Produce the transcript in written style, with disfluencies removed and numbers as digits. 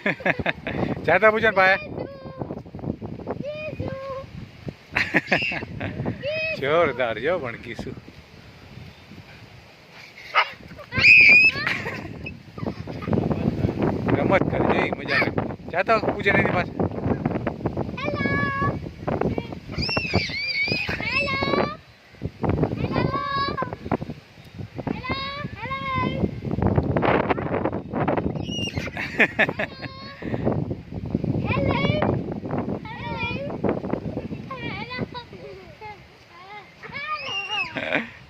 જાતા પૂછો ને ભાઈ. જોરદાર જો પણ કીશું. રમત કરે જઈ મજા આવે. જાતા પૂછે એની પાસે. Hello.